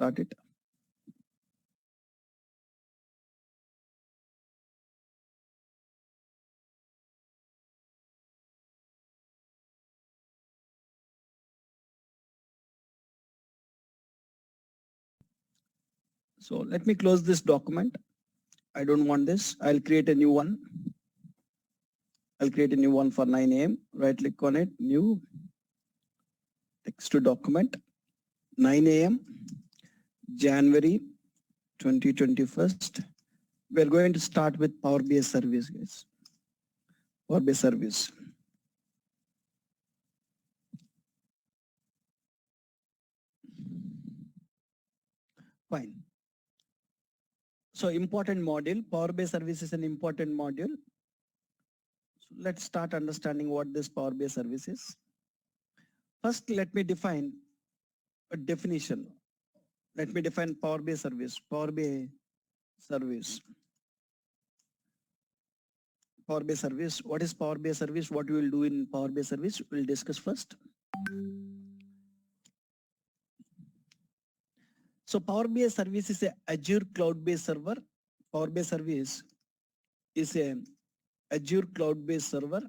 start it. So let me close this document. I don't want this. I'll create a new one. I'll create a new one for 9 a.m. Right click on it, new text to document, 9 a.m. January 2021. We're going to start with Power BI service, guys. Power BI service. Fine. So important module, Power BI service is an important module. So let's start understanding what this Power BI service is. First, let me define a definition. Let me define Power BI service. Power BI service. Power BI service. What is Power BI service? What we will do in Power BI service? We'll discuss first. So Power BI service is a Azure cloud-based server. Power BI service is a Azure cloud-based server.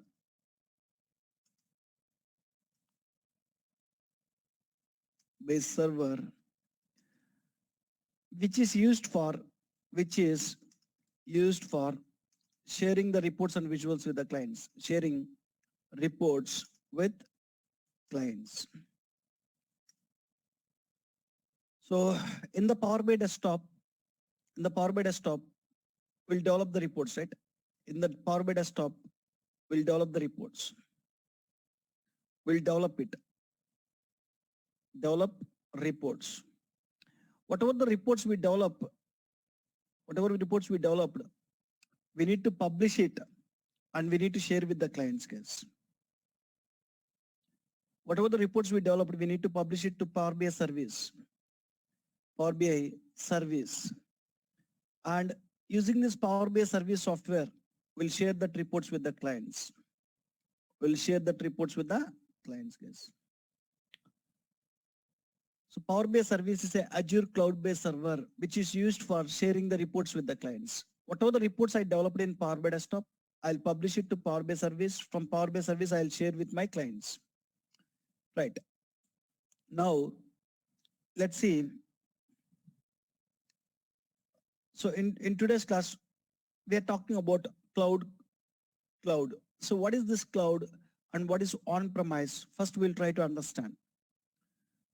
Which is used for sharing the reports and visuals with the clients. Sharing reports with clients. So in the Power BI desktop, we'll develop the reports, right? In the Power BI desktop, we'll develop the reports. We'll develop reports. Whatever reports we developed, we need to publish it and we need to share with the clients, guys. Whatever the reports we developed, we need to publish it to Power BI service. Power BI service. And using this Power BI service software, we'll share that reports with the clients. Guys. So Power BI service is a Azure cloud-based server, which is used for sharing the reports with the clients. Whatever the reports I developed in Power BI desktop, I'll publish it to Power BI service. From Power BI service, I'll share with my clients. Right. Now, let's see. So in today's class, we are talking about cloud. So what is this cloud and what is on-premise? First, we'll try to understand.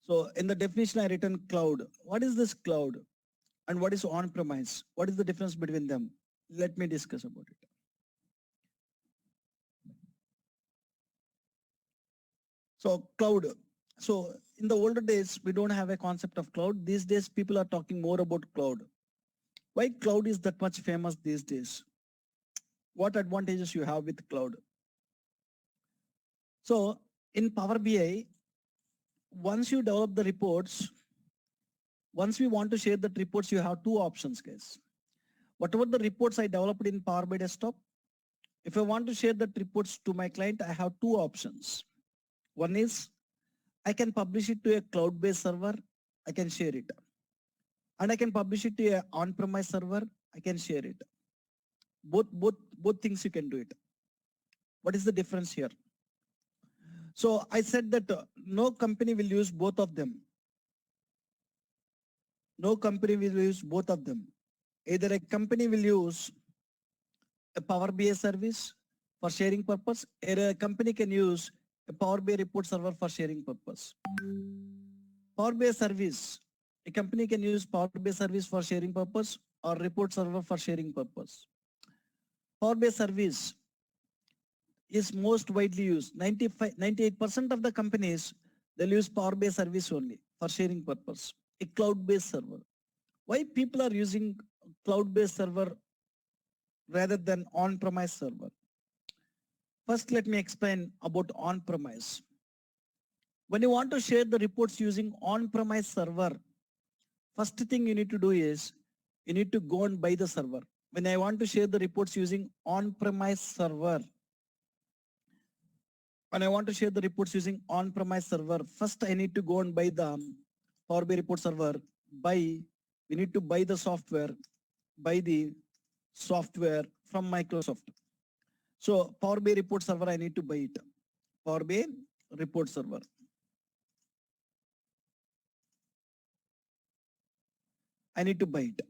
So in the definition I written cloud. What is this cloud and what is on-premise? What is the difference between them? Let me discuss about it. So cloud. So in the older days, we don't have a concept of cloud. These days, people are talking more about cloud. Why cloud is that much famous these days? What advantages you have with cloud? So in Power BI, once you develop the reports, once we want to share the reports, you have two options, guys. Whatever the reports I developed in Power BI desktop, if I want to share the reports to my client, I have two options. One is I can publish it to a cloud-based server, I can share it. And I can publish it to an on-premise server, I can share it. Both things you can do it. What is the difference here? So I said that no company will use both of them. No company will use both of them. Either a company will use a Power BI service for sharing purpose, or a company can use a Power BI report server for sharing purpose. Power BI service, a company can use Power BI service for sharing purpose or report server for sharing purpose. Power BI service is most widely used. 98% of the companies, they'll use Power BI service only for sharing purpose, a cloud-based server. Why people are using cloud-based server rather than on-premise server? First, let me explain about on-premise. When you want to share the reports using on-premise server, first thing you need to do is you need to go and buy the server. When I want to share the reports using on-premise server, first I need to go and buy the Power BI report server buy, we need to buy the software, from Microsoft. So Power BI report server, I need to buy it. Power BI report server. I need to buy it.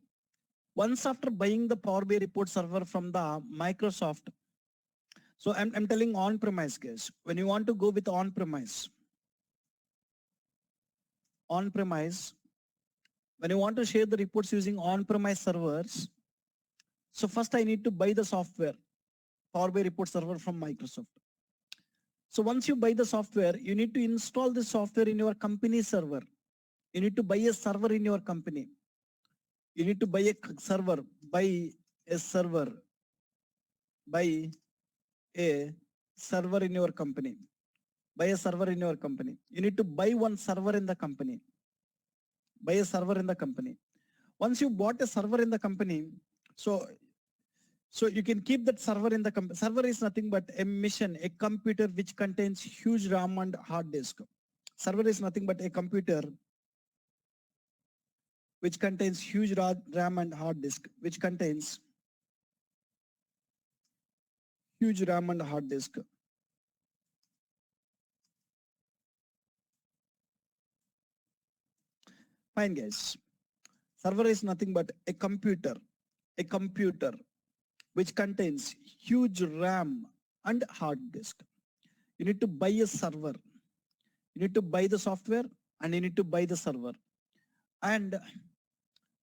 Once after buying the Power BI report server from the Microsoft, so I'm telling on-premise case. When you want to go with on-premise, when you want to share the reports using on-premise servers, so first I need to buy the software, Power BI report server from Microsoft. So once you buy the software, you need to install the software in your company server. You need to buy a server in your company. You need to buy a server, buy a server in your company. Buy a server in your company. You need to buy one server in the company. Buy a server in the company. Once you bought a server in the company, so you can keep that server in the company. Server is nothing but a machine, a computer which contains huge RAM and hard disk. Server is nothing but a computer which contains huge RAM and hard disk, which contains huge RAM and hard disk. Fine, guys. Server is nothing but a computer which contains huge RAM and hard disk. You need to buy a server. You need to buy the software and you need to buy the server. And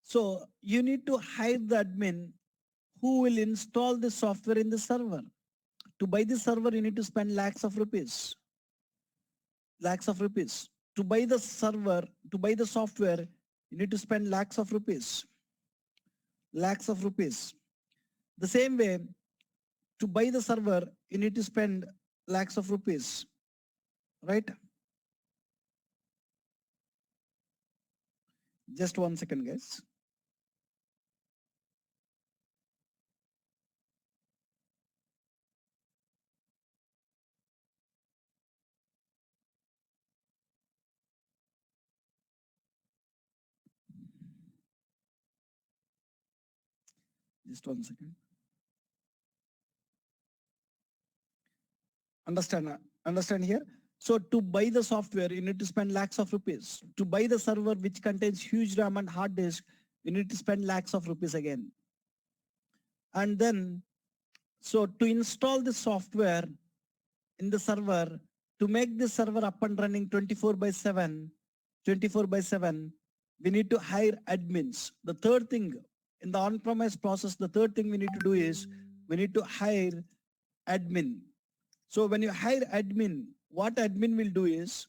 so you need to hire the admin who will install the software in the server. To buy the server, you need to spend lakhs of rupees. Lakhs of rupees. To buy the server, to buy the software, you need to spend lakhs of rupees. Lakhs of rupees. The same way, to buy the server, you need to spend lakhs of rupees, right? Just 1 second, guys. Just 1 second. Understand here? So to buy the software, you need to spend lakhs of rupees. To buy the server, which contains huge RAM and hard disk, you need to spend lakhs of rupees again. And then, so to install the software in the server, to make the server up and running 24/7, we need to hire admins. The third thing in the on-premise process, the third thing we need to do is we need to hire admin. So when you hire admin, what admin will do is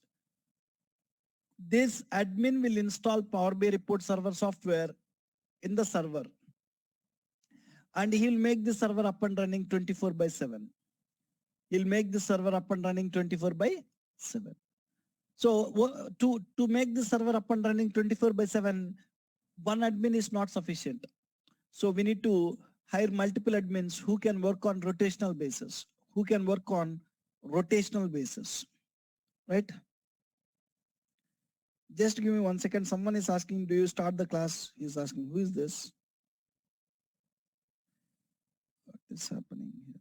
this admin will install Power BI report server software in the server and he'll make the server up and running 24/7. He'll make the server up and running 24/7. So to make the server up and running 24/7, one admin is not sufficient. So we need to hire multiple admins who can work on rotational basis, right? Just give me 1 second. Someone is asking, do you start the class? He's asking, who is this? What is happening here?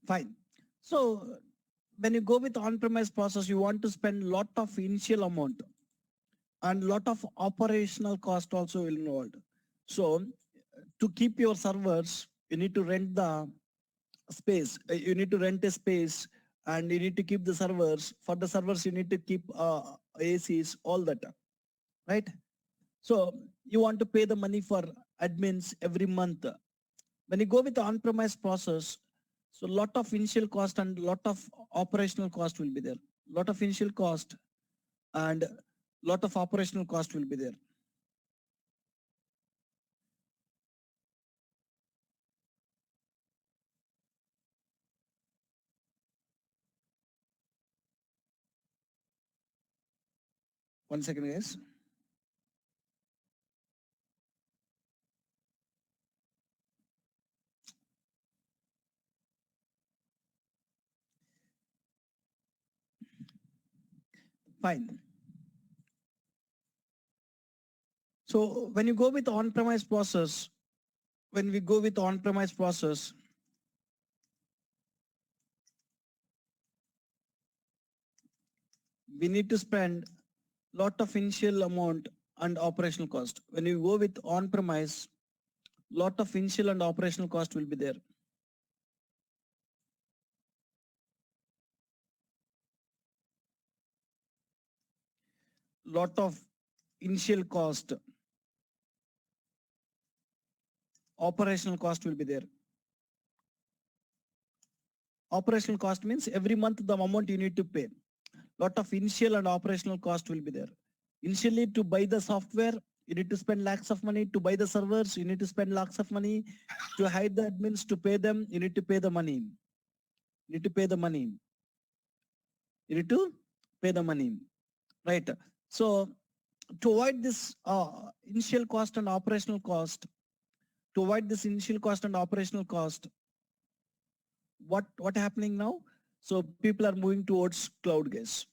Fine. So when you go with on-premise process, you want to spend lot of initial amount and lot of operational cost also involved. So to keep your servers, you need to rent the space. You need to rent a space and you need to keep the servers. For the servers, you need to keep ACs, all that, right? So you want to pay the money for admins every month. When you go with the on-premise process, so lot of initial cost and lot of operational cost will be there. lot of initial cost, and lot of operational cost will be there. One second, guys. Fine. So when you go with on-premise process, when we go with on-premise process, we need to spend lot of initial amount and operational cost. When you go with on-premise, lot of initial and operational cost will be there. Lot of initial cost, operational cost will be there. Operational cost means every month the amount you need to pay. Lot of initial and operational cost will be there. Initially, to buy the software, you need to spend lakhs of money. To buy the servers, you need to spend lakhs of money. To hire the admins, to pay them, you need to pay the money. You need to pay the money. You need to pay the money, right? So to avoid this initial cost and operational cost, to avoid this initial cost and operational cost, what happening now? So people are moving towards cloud, guys.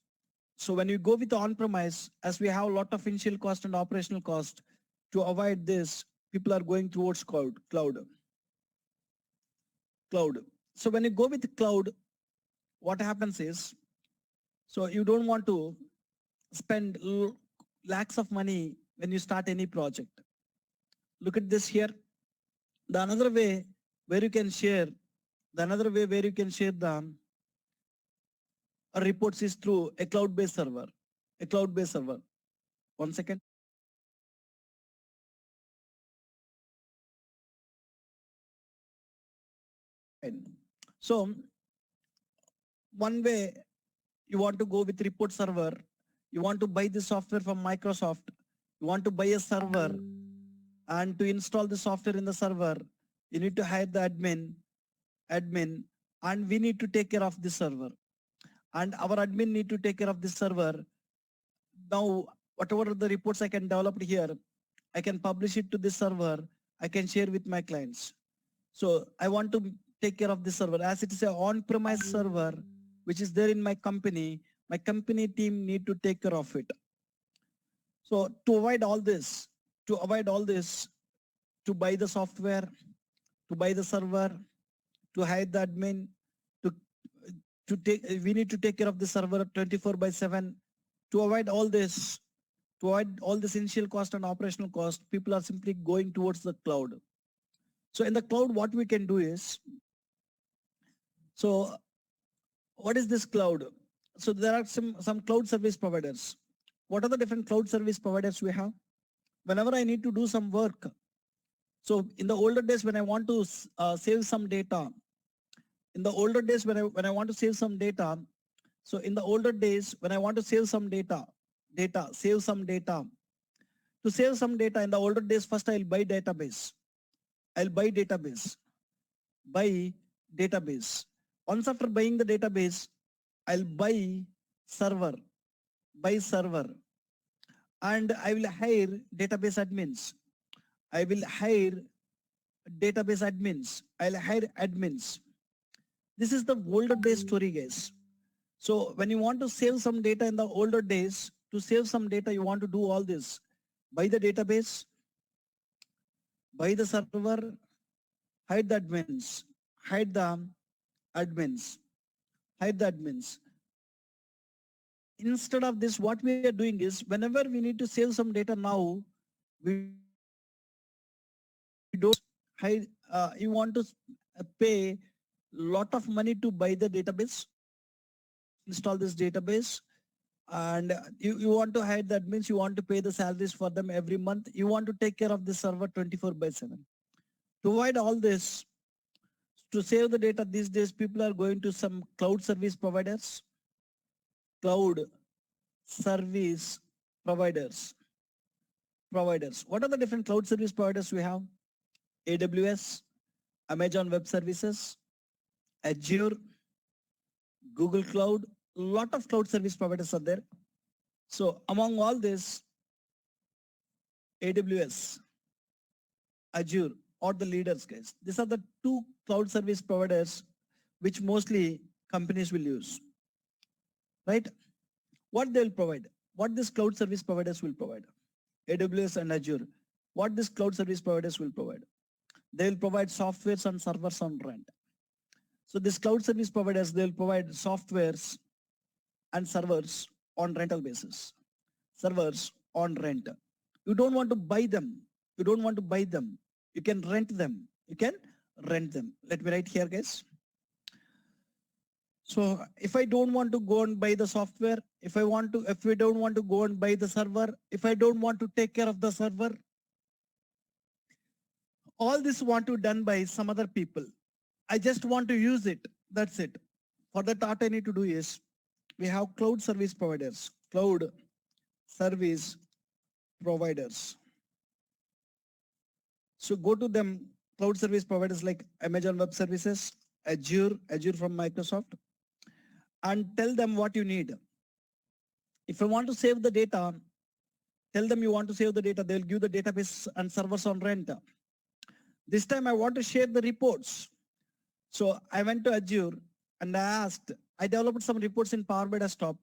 So when you go with on-premise, as we have a lot of initial cost and operational cost, to avoid this, people are going towards cloud. So when you go with cloud, what happens is, so you don't want to spend lakhs of money when you start any project. Look at this here. The another way where you can share, the reports is through a cloud-based server. A cloud-based server. 1 second. So one way you want to go with report server, you want to buy the software from Microsoft, you want to buy a server, and to install the software in the server, you need to hire the admin, and we need to take care of the server. And our admin need to take care of the server. Now, whatever the reports I can develop here, I can publish it to the server, I can share with my clients. So I want to take care of the server. As it is an on-premise server, which is there in my company team need to take care of it. So to avoid all this, to buy the software, to buy the server, to hire the admin, we need to take care of the server 24/7. To avoid all this, initial cost and operational cost, people are simply going towards the cloud. So in the cloud, what we can do is, so what is this cloud? So there are some cloud service providers. What are the different cloud service providers we have? Whenever I need to do some work, so in the older days when I want to save some data, in the older days when I want to save some data, so in the older days when I want to save some data, to save some data in the older days, first I'll buy database. Buy database. Once after buying the database, I'll buy server, and I will hire database admins. I'll hire admins. This is the older days story, guys. So when you want to save some data in the older days, to save some data, you want to do all this. Buy the database, buy the server, hide the admins, hide the admins. Instead of this, what we are doing is, whenever we need to save some data now, we don't hide, you want to pay lot of money to buy the database, install this database, and you want to hire the admins, you want to pay the salaries for them every month, you want to take care of the server 24/7. To avoid all this, to save the data these days, people are going to some cloud service providers. cloud service providers. What are the different cloud service providers we have? AWS, Amazon Web Services, Azure, Google Cloud. Lot of cloud service providers are there. So among all this, AWS, Azure are the leaders, guys. These are the two cloud service providers which mostly companies will use, right? What they'll provide, what these cloud service providers will provide, AWS and Azure, what these cloud service providers will provide. They will provide softwares and servers on rent. So these cloud service providers, they'll provide softwares and servers on rental basis, servers on rent. You don't want to buy them. You don't want to buy them. You can rent them. You can rent them. Let me write here, guys. So if I don't want to go and buy the software, if we don't want to go and buy the server, if I don't want to take care of the server, all this want to done by some other people. I just want to use it. That's it. For that, what I need to do is we have cloud service providers, cloud service providers. So go to them, cloud service providers like Amazon Web Services, Azure from Microsoft, and tell them what you need. If I want to save the data, tell them you want to save the data. They'll give the database and servers on rent. This time I want to share the reports. So I went to Azure and I asked, I developed some reports in Power BI Desktop.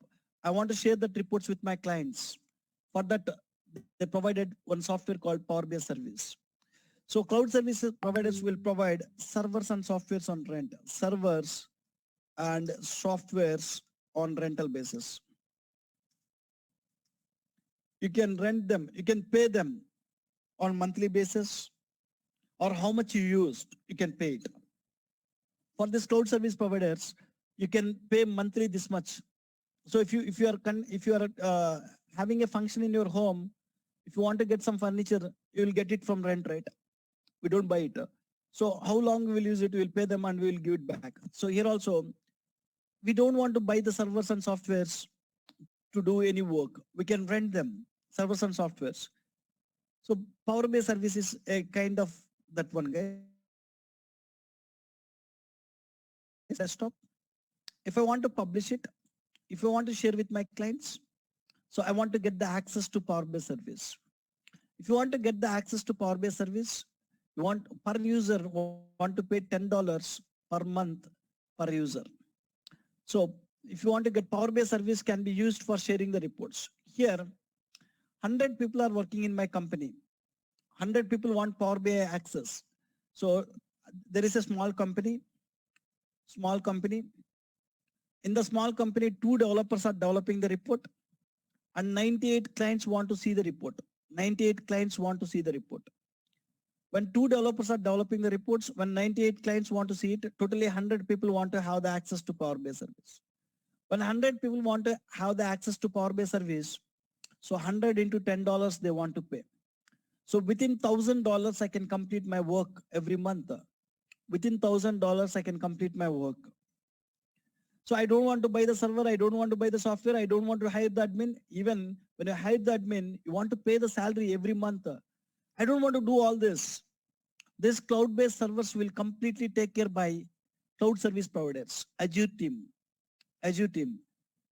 I want to share that reports with my clients. For that, they provided one software called Power BI Service. So cloud services providers will provide servers and softwares on rent, servers and softwares on rental basis. You can rent them, you can pay them on monthly basis, or how much you used, you can pay it. For this cloud service providers, you can pay monthly this much. So if you are having a function in your home, if you want to get some furniture, you will get it from rent, right? We don't buy it. So how long we will use it, we will pay them and we will give it back. So here also, we don't want to buy the servers and softwares to do any work. We can rent them, servers and softwares. So Power BI service is a kind of that one, guy. Desktop. If I want to publish it, if I want to share with my clients, so I want to get the access to Power BI service. If you want to get the access to Power BI service, you want per user want to pay $10 per month per user. So if you want to get Power BI service can be used for sharing the reports. Here, 100 people are working in my company. 100 people want Power BI access. So there is a small company. In the small company, 2 developers are developing the report and 98 clients want to see the report. 98 clients want to see the report. When 2 developers are developing the reports, when 98 clients want to see it, totally 100 people want to have the access to Power BI service. When 100 people want to have the access to Power BI service, so 100 into $10 they want to pay. So within $1,000, I can complete my work every month. Within $1,000, I can complete my work. So I don't want to buy the server. I don't want to buy the software. I don't want to hire the admin. Even when you hire the admin, you want to pay the salary every month. I don't want to do all this. This cloud-based servers will completely take care by cloud service providers, Azure team.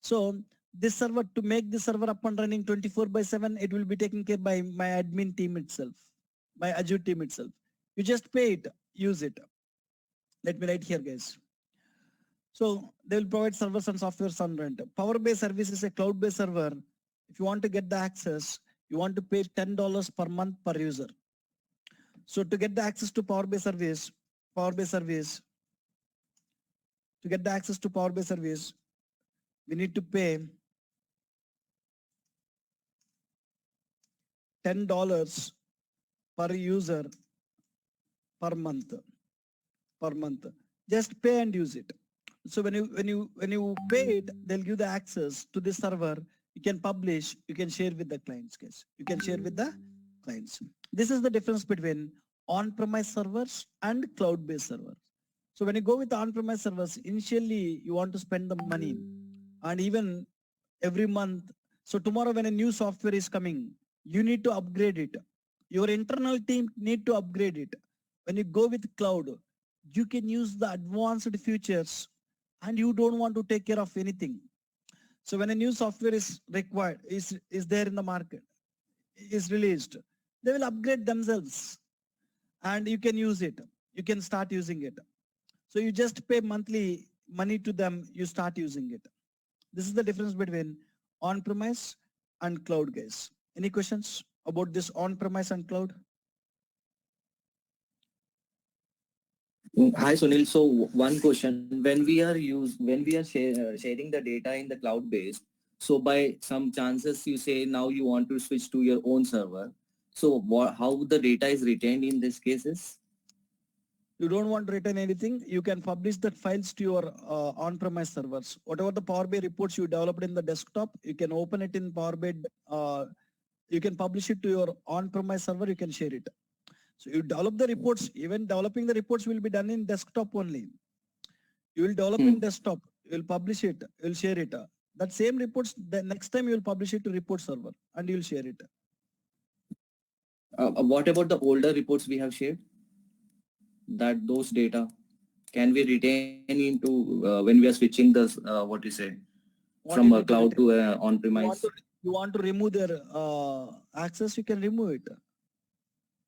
So this server, to make this server up and running 24/7, it will be taken care by my admin team itself, my Azure team itself. You just pay it, use it. Let me write here, guys. So they will provide servers and softwares on rent. Power BI service is a cloud-based server. If you want to get the access, you want to pay $10 per month per user. So to get the access to Power BI service, we need to pay $10 per user per month. Just pay and use it. So when you pay it, they'll give the access to this server. You can publish, you can share with the clients, guys. You can share with the clients. This is the difference between on-premise servers and cloud-based servers. So when you go with on-premise servers, initially you want to spend the money, and even every month. So tomorrow when a new software is coming, you need to upgrade it. Your internal team need to upgrade it. When you go with cloud, you can use the advanced features and you don't want to take care of anything. So when a new software is required, is there in the market, is released, they will upgrade themselves and you can use it. You can start using it. So you just pay monthly money to them, you start using it. This is the difference between on-premise and cloud, guys. Any questions about this on-premise and cloud? Hi Sunil. So one question: when we are sharing the data in the cloud base, so by some chances you say now you want to switch to your own server. So how the data is retained in these cases? You don't want to retain anything, you can publish that files to your on-premise servers. Whatever the Power BI reports you developed in the desktop, you can open it in Power BI. You can publish it to your on-premise server. You can share it. So you develop the reports. Even developing the reports will be done in desktop only. You will develop in desktop. You will publish it. You will share it. That same reports, the next time you will publish it to report server and you will share it. What about the older reports we have shared? That those data can we retain into when we are switching the what you say What from you a need to cloud retain. to on-premise? You want to remove their access, you can remove it.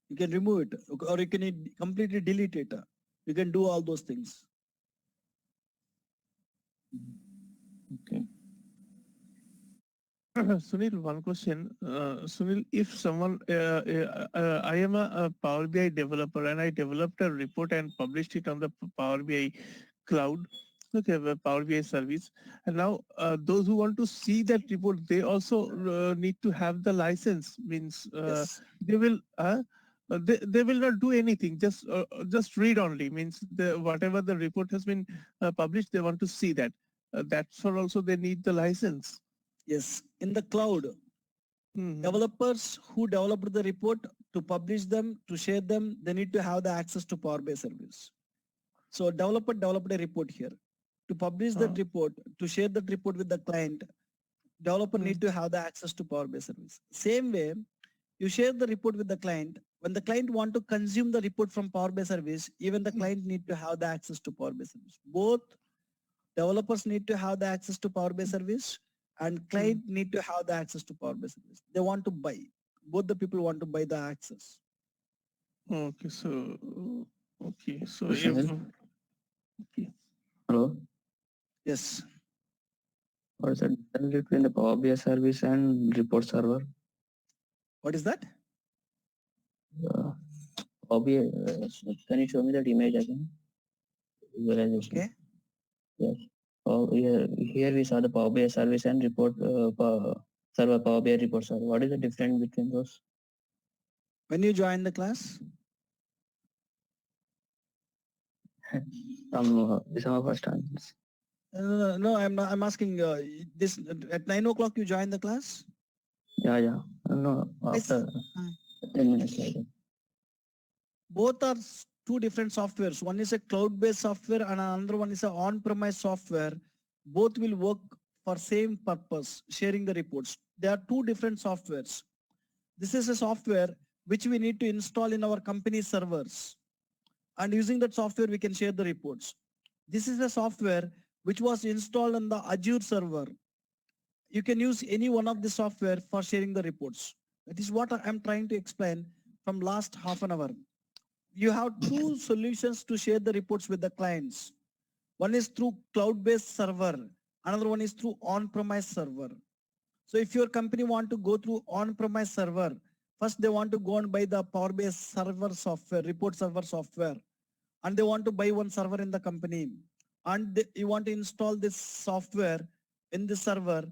You can remove it or you can completely delete it. You can do all those things. Okay. Sunil, one question. Sunil, if someone, I am a Power BI developer and I developed a report and published it on the Power BI cloud, okay, the Power BI service. And now those who want to see that report, they also need to have the license. Means Yes. they will. They will not do anything. Just read only. Means whatever the report has been published, they want to see that. That's for also they need the license. Yes. In the cloud, Mhm. developers who developed the report to publish them, to share them, they need to have the access to Power BI service. So developer developed a report here. To publish that report, to share that report with the client, developer need to have the access to Power BI service. Same way, you share the report with the client. When the client want to consume the report from Power BI service, even the client need to have the access to Power BI service. Both developers need to have the access to Power BI service and client need to have the access to Power BI service. They want to buy. Both the people want to buy the access. Okay, so okay, so if Sunil? okay. Hello. Yes. What is the difference between the Power BI service and report server? What is that? Uh, Power BI, can you show me that image again? Visualization. Okay. Yes. Oh, here we saw the Power BI service and report server, Power BI report server. What is the difference between those? When you join the class? From December 1st onwards. No, I'm not. I'm asking this at 9 o'clock you join the class? Yeah. No, after 10 minutes later. Both are two different softwares. One is a cloud-based software and another one is a on-premise software. Both will work for same purpose, sharing the reports. They are two different softwares. This is a software which we need to install in our company servers. And using that software, we can share the reports. This is a software which was installed on the Azure server. You can use any one of the software for sharing the reports. That is what I'm trying to explain from last half an hour. You have two solutions to share the reports with the clients. One is through cloud-based server. Another one is through on-premise server. So if your company want to go through on-premise server, first they want to go and buy the Power BI server software, report server software, and they want to buy one server in the company. And you want to install this software in the server.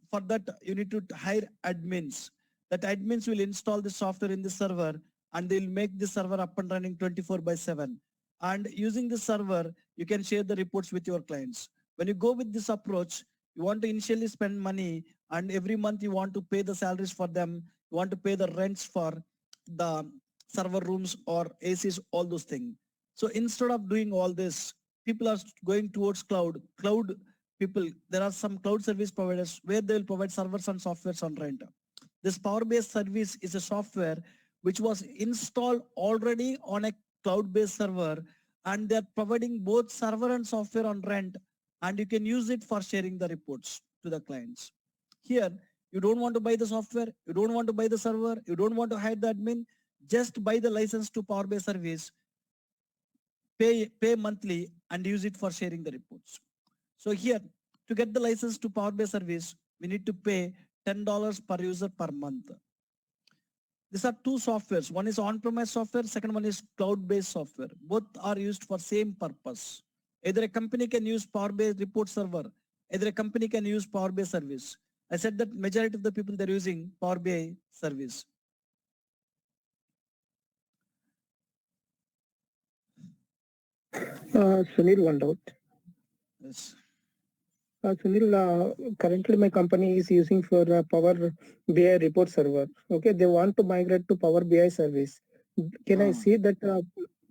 For that, you need to hire admins. That admins will install the software in the server and they'll make the server up and running 24/7. And using the server, you can share the reports with your clients. When you go with this approach, you want to initially spend money and every month you want to pay the salaries for them. You want to pay the rents for the server rooms or ACs, all those things. So instead of doing all this, people are going towards cloud. Cloud people, there are some cloud service providers where they will provide servers and softwares on rent. This Power-based service is a software which was installed already on a cloud-based server, and they're providing both server and software on rent, and you can use it for sharing the reports to the clients. Here, you don't want to buy the software, you don't want to buy the server, you don't want to hire the admin, just buy the license to Power-based service, pay monthly and use it for sharing the reports. So here, to get the license to Power-based service, we need to pay $10 per user per month. These are two softwares. One is on-premise software, second one is cloud-based software. Both are used for same purpose. Either a company can use Power-based report server, either a company can use Power-based service. I said that majority of the people they're using Power BI service. Sunil, one doubt. Yes. Sunil, currently my company is using for Power BI report server. Okay, they want to migrate to Power BI service. Can I see that?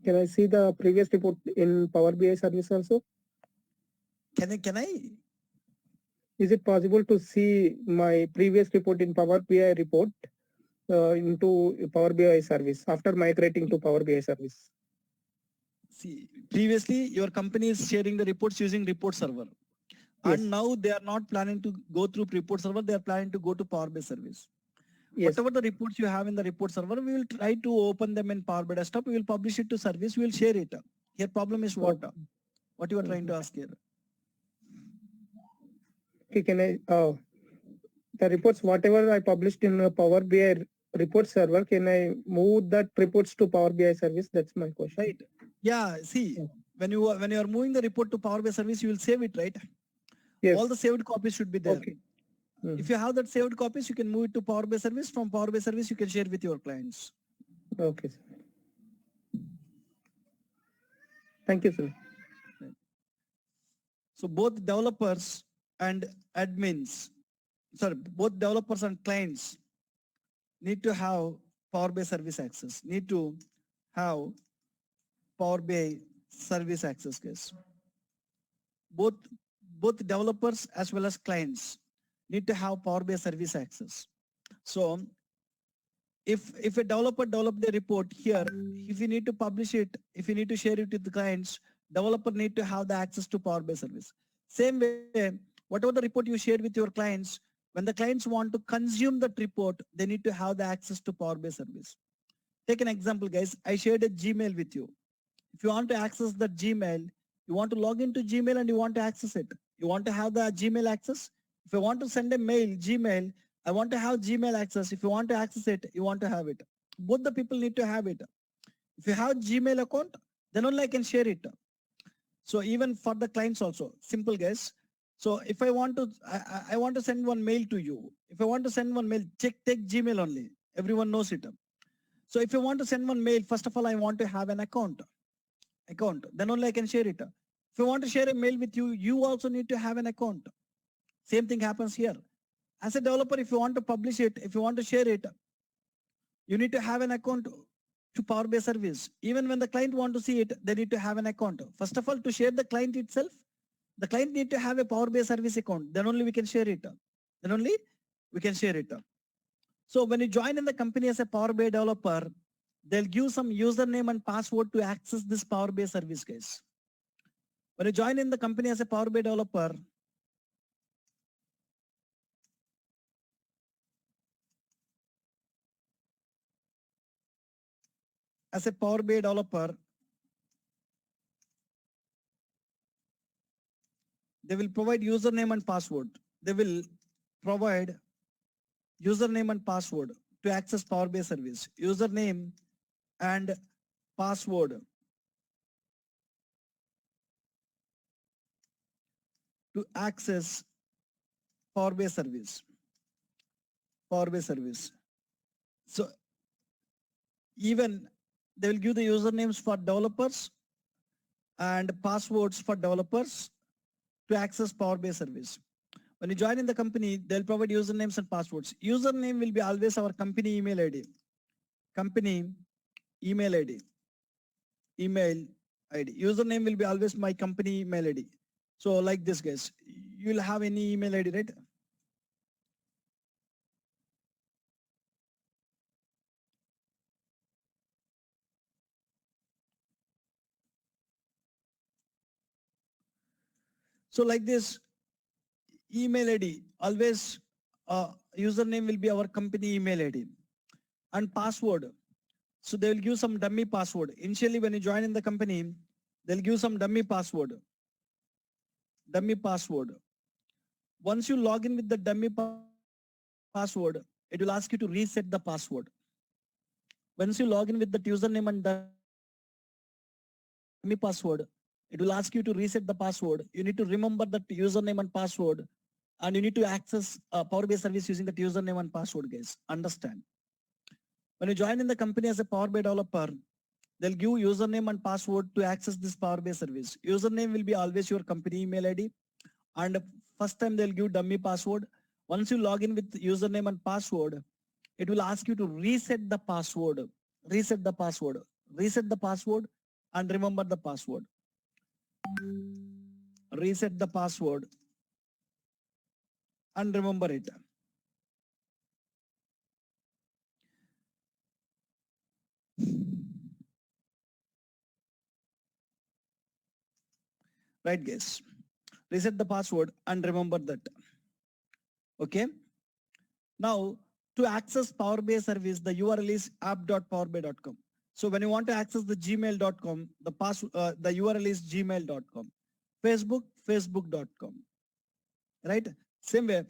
Can I see the previous report in Power BI service also? Can I? Is it possible to see my previous report in Power BI report into Power BI service after migrating to Power BI service? See, previously your company is sharing the reports using report server. Yes. And now they are not planning to go through report server, they are planning to go to Power BI service. Yes. Whatever the reports you have in the report server, we will try to open them in Power BI desktop, we will publish it to service, we will share it. Here problem is what? What you are trying to ask here? Okay, can I, the reports, whatever I published in Power BI report server, can I move that reports to Power BI service? That's my question. Right. Yeah, see, when you are moving the report to Power BI service, you will save it, right? Yes. All the saved copies should be there. Okay. If you have that saved copies, you can move it to Power BI service. From Power BI service, you can share with your clients. Okay, sir. Thank you, sir. So both developers and admins, both developers and clients need to have Power BI service access, need to have Power BI service access, guys. Both developers as well as clients need to have Power BI service access. So if a developer developed the report here, if you need to publish it, if you need to share it with the clients, developer need to have the access to Power BI service. Same way, whatever the report you shared with your clients, when the clients want to consume that report, they need to have the access to Power BI service. Take an example, guys. I shared a Gmail with you. If you want to access that Gmail, you want to log into Gmail and you want to access it. You want to have the Gmail access. If you want to send a mail, Gmail, I want to have Gmail access. If you want to access it, you want to have it. Both the people need to have it. If you have Gmail account, then only I can share it. So even for the clients also, simple guys. So if I want to, I want to send one mail to you. If I want to send one mail, take Gmail only. Everyone knows it. So if you want to send one mail, first of all, I want to have an account. Then only I can share it. If you want to share a mail with you, you also need to have an account. Same thing happens here. As a developer, if you want to publish it, if you want to share it, you need to have an account to Power BI service. Even when the client want to see it, they need to have an account. First of all, to share the client itself, the client need to have a Power BI service account. Then only we can share it. Then only we can share it. So when you join in the company as a Power BI developer, they'll give some username and password to access this Power BI service, guys. When you join in the company as a Power BI developer, they will provide username and password. They will provide username and password to access Power BI service. Username and password to access Power BI service. So even they will give the usernames for developers and passwords for developers to access Power BI service. When you join in the company, they'll provide usernames and passwords. Username will be always our company email ID. Company email ID. Username will be always my company email ID. So like this, guys, you'll have any email ID, right? So like this, email ID, always username will be our company email ID and password. So they will give some dummy password. Initially, when you join in the company, they'll give some dummy password. Dummy password. Once you log in with the dummy password, it will ask you to reset the password. Once you log in with the username and dummy password, it will ask you to reset the password. You need to remember that username and password, and you need to access Power BI service using that username and password, guys. Understand? When you join in the company as a Power BI developer, they'll give username and password to access this Power BI service. Username will be always your company email ID, and first time they'll give dummy password. Once you log in with username and password, it will ask you to reset the password, reset the password, reset the password, and remember the password. Reset the password and remember it. Right, guys? Reset the password and remember that. Okay. Now, to access Power BI service, the URL is app.powerbi.com. So when you want to access the gmail.com, the URL is gmail.com. Facebook, facebook.com. Right? Same way,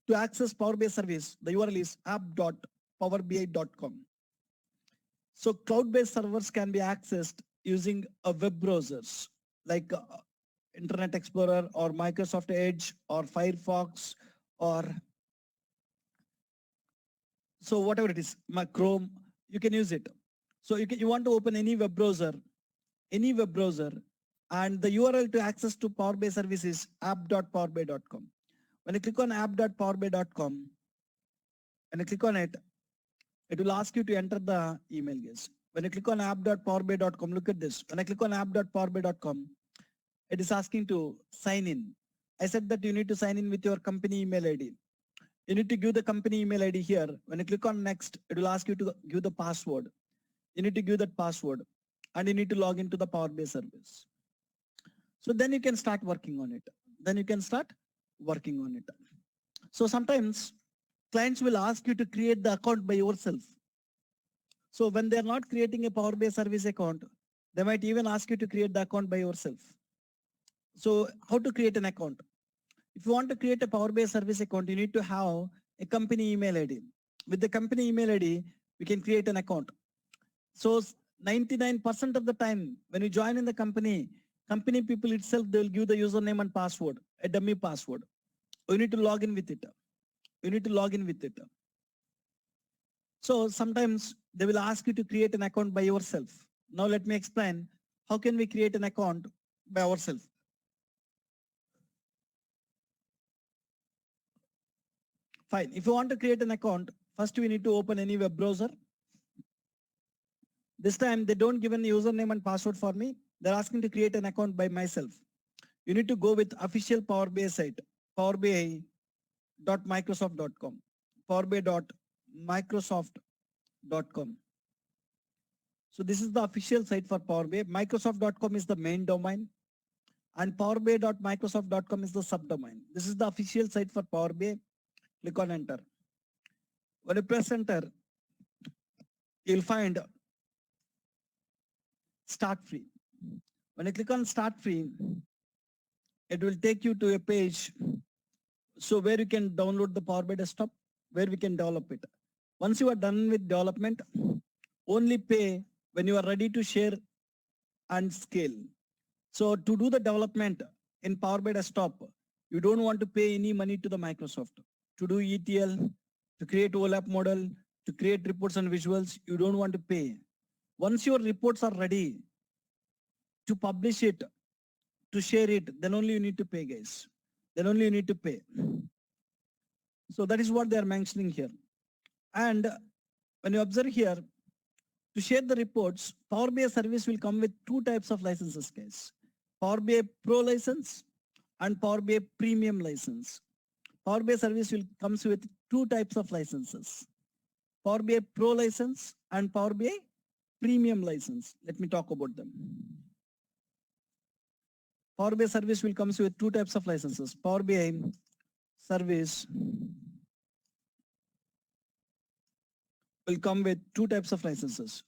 to access Power BI service, the URL is app.powerbi.com. So cloud-based servers can be accessed using a web browsers like Internet Explorer or Microsoft Edge or Firefox or so whatever it is, my Chrome, you can use it. So you want to open any web browser, and the URL to access to Power BI service is app.powerbi.com. When you click on app.powerbi.com, when you click on it, it will ask you to enter the email, guys. When you click on app.powerbi.com, look at this. When I click on app.powerbi.com, it is asking to sign in. I said that you need to sign in with your company email ID. You need to give the company email ID here. When you click on next, it will ask you to give the password. You need to give that password and you need to log into the Power BI service. So then you can start working on it. So sometimes clients will ask you to create the account by yourself. So when they're not creating a Power BI service account, they might even ask you to create the account by yourself. So how to create an account? If you want to create a Power BI service account, you need to have a company email ID. With the company email ID, we can create an account. So 99% of the time, when you join in the company people itself, they'll give the username and password, a dummy password. You need to log in with it. So sometimes they will ask you to create an account by yourself. Now let me explain how can we create an account by ourselves. Fine. If you want to create an account, first we need to open any web browser. This time they don't give any username and password for me. They're asking to create an account by myself. You need to go with official Power BI site, powerbi.microsoft.com, powerbi.microsoft.com. So this is the official site for Power BI. Microsoft.com is the main domain and powerbi.microsoft.com is the subdomain. This is the official site for Power BI. Click on enter. When you press enter, you'll find start free. When you click on start free, it will take you to a page so where you can download the Power BI desktop, where we can develop it. Once you are done with development, only pay when you are ready to share and scale. So to do the development in Power BI desktop, you don't want to pay any money to the Microsoft. To do ETL, to create OLAP model, to create reports and visuals, you don't want to pay. Once your reports are ready to publish it, to share it, then only you need to pay, guys. Then only you need to pay. So that is what they are mentioning here. And when you observe here, to share the reports, Power BI service will come with two types of licenses, guys. Power BI Pro license and Power BI premium license. Power BI service will comes with two types of licenses. Power BI Pro license and Power BI premium license. Let me talk about them. Power BI service will comes with two types of licenses. Power BI service will come with two types of licenses.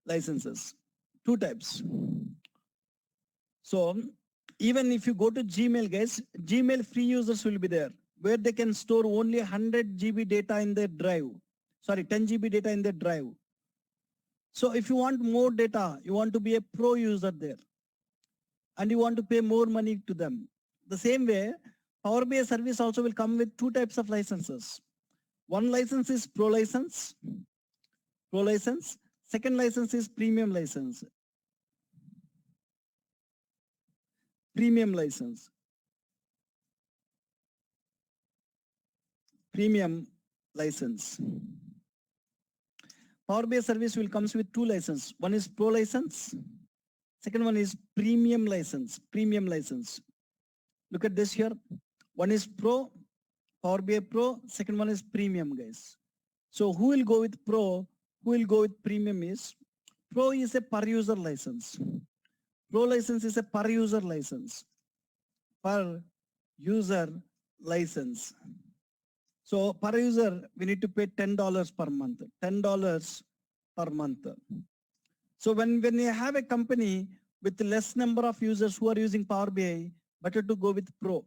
Licenses, two types. So even if you go to Gmail, guys, Gmail free users will be there where they can store only 100 GB data in their drive. Sorry, 10 GB data in their drive. So if you want more data, you want to be a pro user there and you want to pay more money to them. The same way, Power BI service also will come with two types of licenses. One license is Pro license. Second license is Premium license. Premium license. Premium license. Power BI service will comes with two licenses. One is Pro license. Second one is Premium license. Premium license. Look at this here. One is Pro, Power BI Pro. Second one is Premium, guys. So who will go with Pro? Who will go with Premium is Pro is a per user license. Pro license is a per user license. Per user license. So per user, we need to pay $10 per month. $10 per month. So when you have a company with less number of users who are using Power BI, better to go with Pro.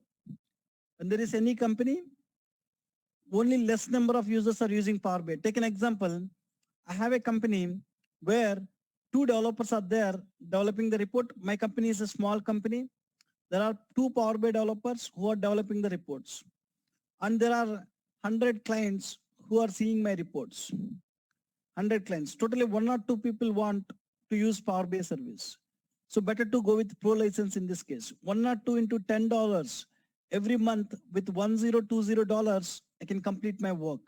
When there is any company, only less number of users are using Power BI. Take an example. I have a company where 2 developers are there developing the report. My company is a small company. There are 2 Power BI developers who are developing the reports. And there are 100 clients who are seeing my reports. 100 clients. Totally 1 or 2 people want to use Power BI service. So better to go with Pro license in this case. 1 or 2 into $10 every month with $1020, I can complete my work.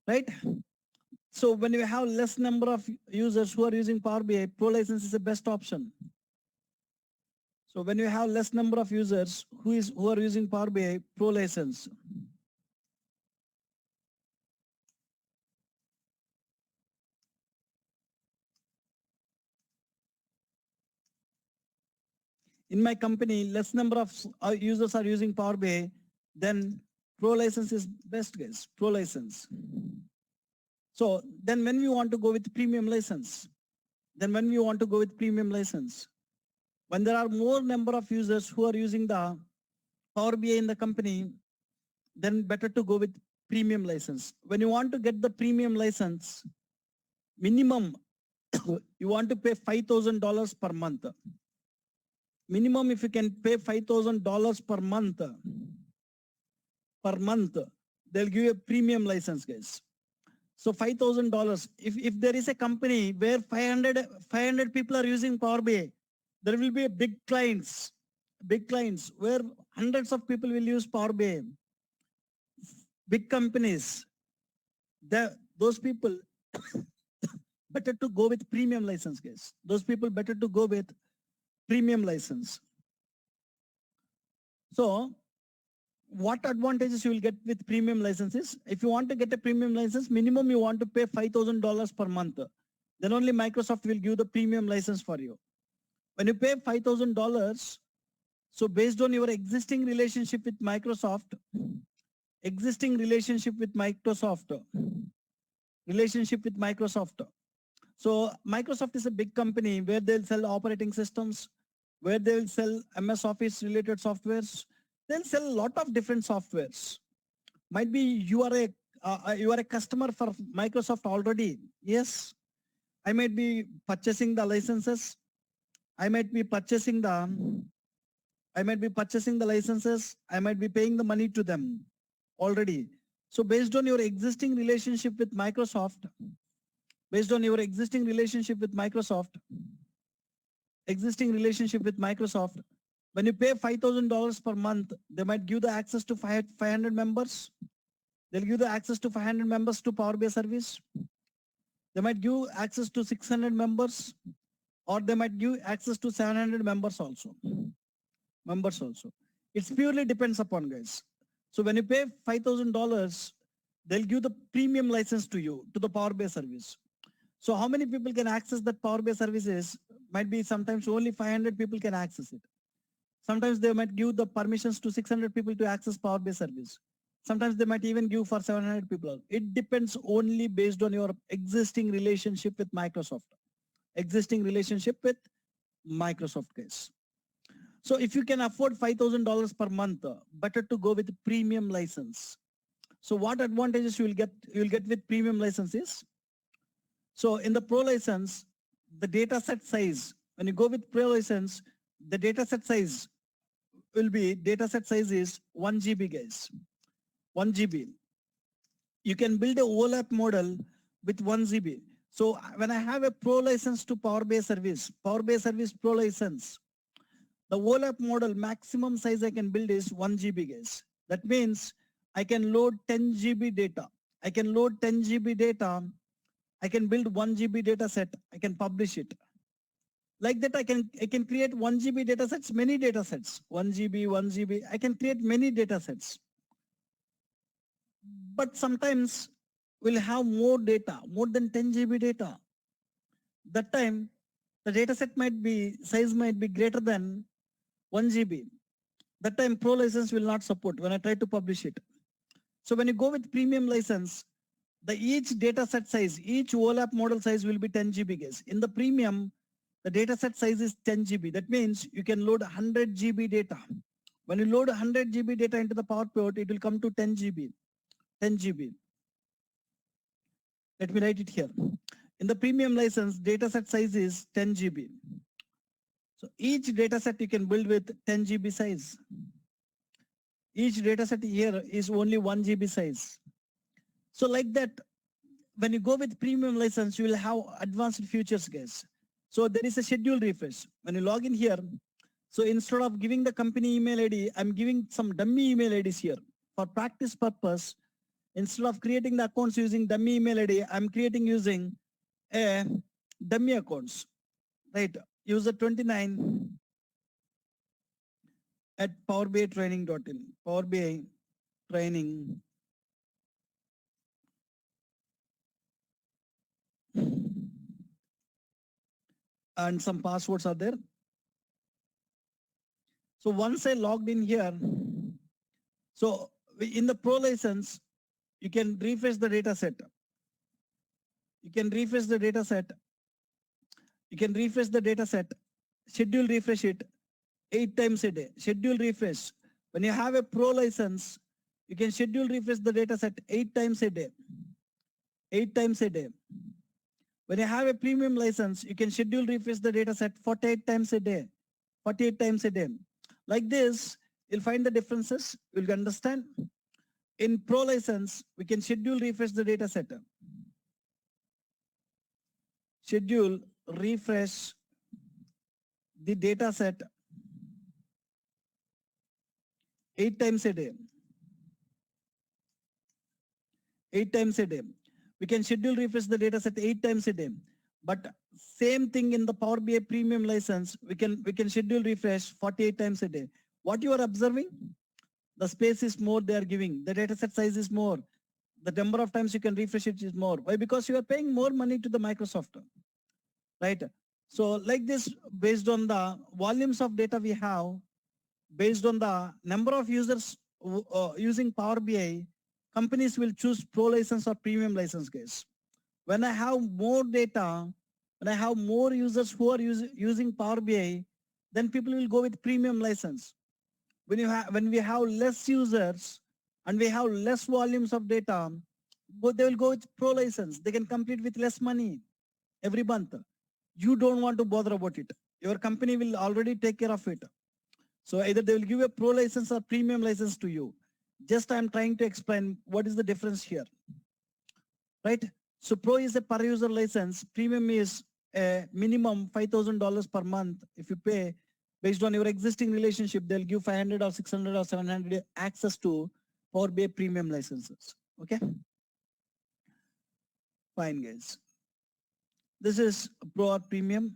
Right? So when you have less number of users who are using Power BI, Pro license is the best option. So when you have less number of users who are using Power BI, Pro license. In my company, less number of users are using Power BI, then Pro license is best, guys. Pro license. So then when we want to go with Premium license, when there are more number of users who are using the Power BI in the company, then better to go with Premium license. When you want to get the Premium license, minimum you want to pay $5,000 per month. Minimum, if you can pay $5,000 per month, they'll give you a premium license, guys. So $5,000. If there is a company where 500 people are using Power BI, there will be a big clients where hundreds of people will use Power BI. Big companies, those people better to go with premium license, guys. Those people better to go with premium license. So what advantages you will get with premium licenses? If you want to get a premium license, minimum you want to pay $5,000 per month. Then only Microsoft will give the premium license for you. When you pay $5,000, so based on your existing relationship with Microsoft, So Microsoft is a big company where they'll sell operating systems, where they'll sell MS Office related softwares. They'll sell a lot of different softwares. Might be you are a customer for Microsoft already. Yes, I might be purchasing the licenses. I might be purchasing the licenses. I might be paying the money to them already. So based on your existing relationship with Microsoft, when you pay $5,000 per month, they might give the access to 500 members. They'll give the access to 500 members to Power BI service. They might give access to 600 members, or they might give access to 700 members also. It's purely depends upon, guys. So when you pay $5,000, they'll give the premium license to you, to the Power BI service. So how many people can access that Power BI services? Might be sometimes only 500 people can access it. Sometimes they might give the permissions to 600 people to access Power BI service. Sometimes they might even give for 700 people. It depends only based on your existing relationship with Microsoft. Guys. So if you can afford $5,000 per month, better to go with premium license. So what advantages you will get with premium licenses? So in the pro license, the data set size, when you go with pro license, the data set size is 1 GB, guys. 1 GB. You can build a OLAP model with 1 GB. So when I have a pro license to Power BI service pro license, the OLAP model maximum size I can build is 1 GB, guys. That means I can load 10 GB data. I can build 1 GB data set. I can publish it. Like that, I can create 1 GB data sets, many data sets, 1 GB. I can create many data sets. But sometimes we'll have more data, more than 10 GB data. That time, the data set size might be greater than 1 GB. That time pro license will not support when I try to publish it. So when you go with premium license, each data set size, each OLAP model size will be 10 GB, guys. In the premium, the data set size is 10 GB. That means you can load 100 GB data. When you load 100 GB data into the PowerPoint, it will come to 10 GB. 10 GB. Let me write it here. In the premium license, data set size is 10 GB. So each data set you can build with 10 GB size. Each data set here is only 1 GB size. So like that, when you go with premium license, you will have advanced features, guys. So there is a schedule refresh. When you log in here, so instead of giving the company email ID, I'm giving some dummy email IDs here. For practice purpose, instead of creating the accounts using dummy email ID, I'm creating using a dummy accounts, right? User 29 at powerbitraining.in, Power BI training. And some passwords are there. So once I logged in here, so in the pro license, you can refresh the data set. Schedule refresh it 8 times a day. Schedule refresh. When you have a pro license, you can schedule refresh the data set 8 times a day. 8 times a day. When you have a premium license, you can schedule refresh the data set 48 times a day. 48 times a day. Like this, you'll find the differences. You'll understand. In pro license, we can schedule refresh the data set. Schedule refresh the data set 8 times a day. 8 times a day. We can schedule refresh the data set 8 times a day. But same thing in the Power BI premium license, we can schedule refresh 48 times a day. What you are observing? The space is more they are giving. The data set size is more. The number of times you can refresh it is more. Why? Because you are paying more money to the Microsoft, right? So like this, based on the volumes of data we have, based on the number of users using Power BI, companies will choose pro license or premium license, guys. When I have more data, when I have more users who are using Power BI, then people will go with premium license. When we have less users and we have less volumes of data, they will go with pro license. They can complete with less money every month. You don't want to bother about it. Your company will already take care of it. So either they will give a pro license or premium license to you. Just I'm trying to explain what is the difference here, right? So pro is a per user license. Premium is a minimum $5,000 per month. If you pay based on your existing relationship, they'll give 500 or 600 or 700 access to Power BI premium licenses. Okay. Fine, guys. This is Pro or Premium.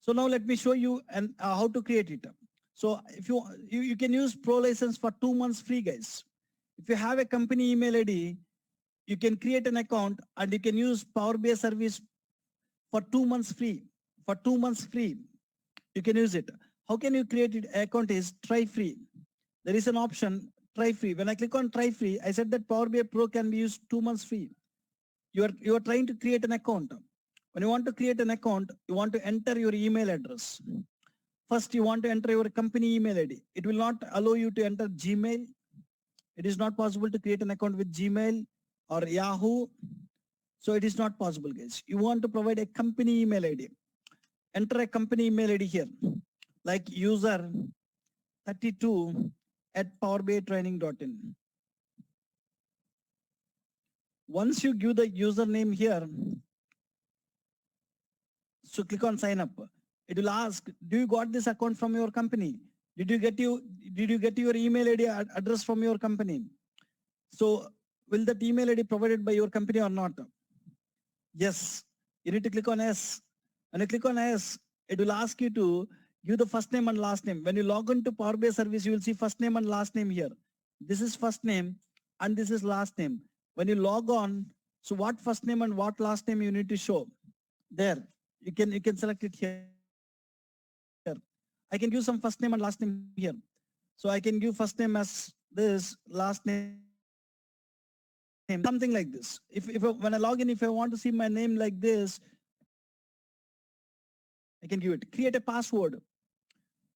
So now let me show you and how to create it. So if you can use Pro license for 2 months free, guys. If you have a company email ID, you can create an account and you can use Power BI service for 2 months free. For 2 months free, you can use it. How can you create it? Account is try free. There is an option try free. When I click on try free, I said that Power BI Pro can be used 2 months free. You are trying to create an account. When you want to create an account, you want to enter your email address. First, you want to enter your company email ID. It will not allow you to enter Gmail. It is not possible to create an account with Gmail or Yahoo. So it is not possible, guys. You want to provide a company email ID. Enter a company email ID here, like user 32 at powerbitraining.in. Once you give the username here, so click on sign up. It will ask, do you got this account from your company? Did you get your email ID address from your company? So will that email ID provided by your company or not? Yes. You need to click on yes. When you click on yes, it will ask you to give the first name and last name. When you log into Power BI service, you will see first name and last name here. This is first name and this is last name. When you log on, so what first name and what last name you need to show there. You can select it here. I can give some first name and last name here. So I can give first name as this, last name something like this. When I log in, if I want to see my name like this, I can give it. Create a password.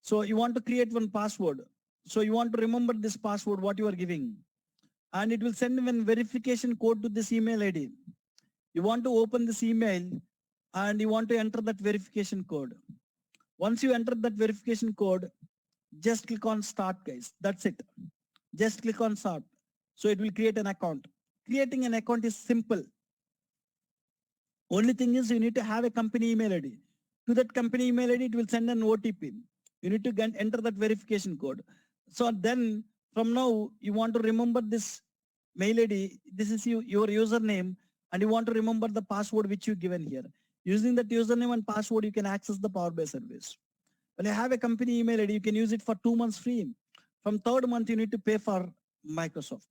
So you want to create one password. So you want to remember this password, what you are giving. And it will send one verification code to this email ID. You want to open this email and you want to enter that verification code. Once you enter that verification code, just click on start, guys. That's it. Just click on start. So it will create an account. Creating an account is simple. Only thing is you need to have a company email ID. To that company email ID, it will send an OTP. You need to enter that verification code. So then from now, you want to remember this mail ID. This is your username and you want to remember the password which you given here. Using that username and password, you can access the Power BI service. When you have a company email ID, you can use it for 2 months free. From third month, you need to pay for Microsoft.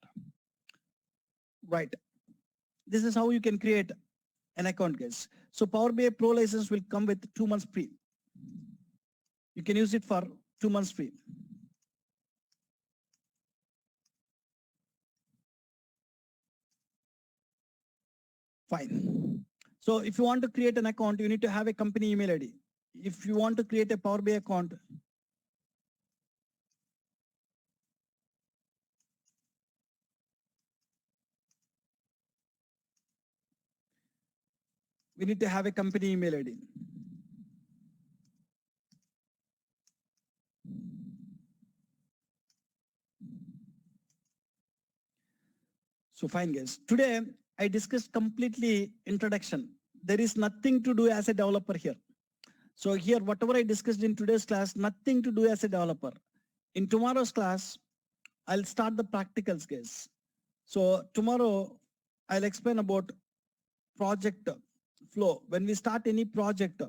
Right. This is how you can create an account, guys. So Power BI Pro license will come with 2 months free. You can use it for 2 months free. Fine. So if you want to create an account, you need to have a company email ID. If you want to create a Power BI account, we need to have a company email ID. So fine, guys. Today, I discussed completely introduction. There is nothing to do as a developer here. So here, whatever I discussed in today's class, nothing to do as a developer. In tomorrow's class, I'll start the practicals, guys. So tomorrow, I'll explain about project flow. When we start any project,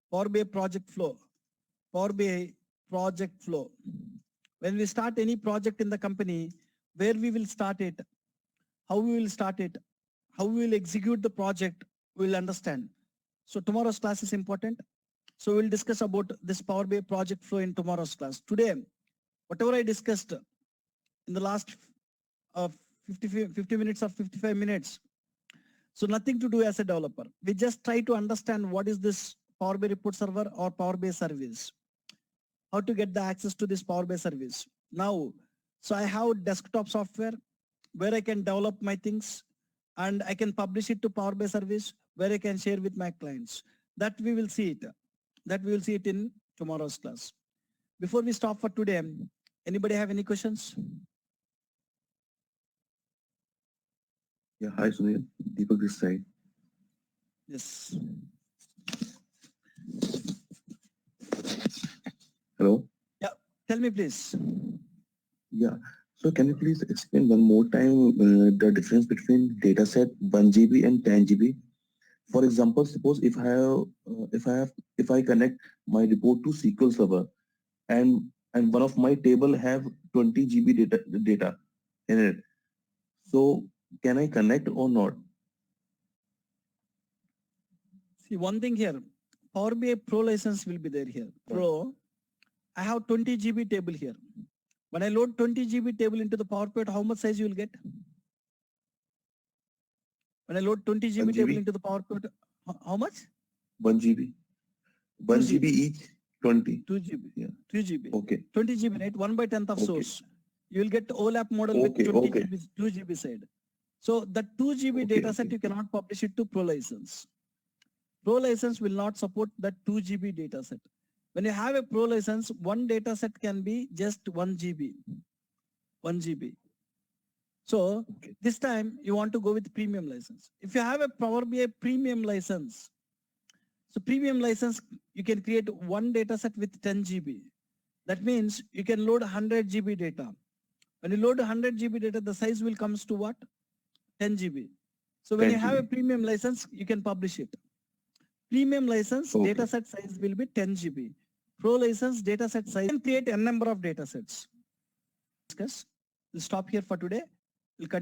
Power BI project flow, Power BI project flow. When we start any project in the company, where we will start it, how we will start it, how we will execute the project, we will understand. So tomorrow's class is important. So we'll discuss about this Power BI project flow in tomorrow's class. Today, whatever I discussed in the last 50 minutes or 55 minutes, so nothing to do as a developer. We just try to understand what is this Power BI report server or Power BI service, how to get the access to this Power BI service. Now, so I have desktop software where I can develop my things and I can publish it to Power BI service where I can share with my clients. That we will see it. That we will see it in tomorrow's class. Before we stop for today, anybody have any questions? Yeah, hi Sunil, Deepak this side. Yes. Hello. Tell me please. Yeah, So can you please explain one more time the difference between dataset 1 GB and 10 GB? For example, suppose if I connect my report to SQL Server and one of my table have 20 GB data in it. So can I connect or not? See, one thing here, Power BI Pro license will be there here. Pro, I have 20 GB table here. When I load 20 GB table into the PowerPoint, how much size you will get? When I load 20 GB 1 table GB? into the PowerPoint, how much? 1 GB. 1 2 GB each, 20. 2 GB. Yeah. 2 GB. Okay. 20 GB, right? 1/10 of Okay. source. You will get OLAP model Okay, with 20 okay. GB, 2 GB side. So the 2 GB Okay, data set, okay. you cannot publish it to Pro license. Pro license will not support that 2 GB data set. When you have a Pro license, one data set can be just 1 GB. 1 GB. So Okay. this time you want to go with premium license. If you have a Power BI premium license, so premium license, you can create one data set with 10 GB. That means you can load 100 GB data. When you load 100 GB data, the size will comes to what? 10 GB. So when 10 you have a GB. premium license, you can publish it. Premium license Okay. data set size will be 10 GB. Pro license data set size, you can create a number of data sets. Discuss. We'll stop here for today. We'll continue.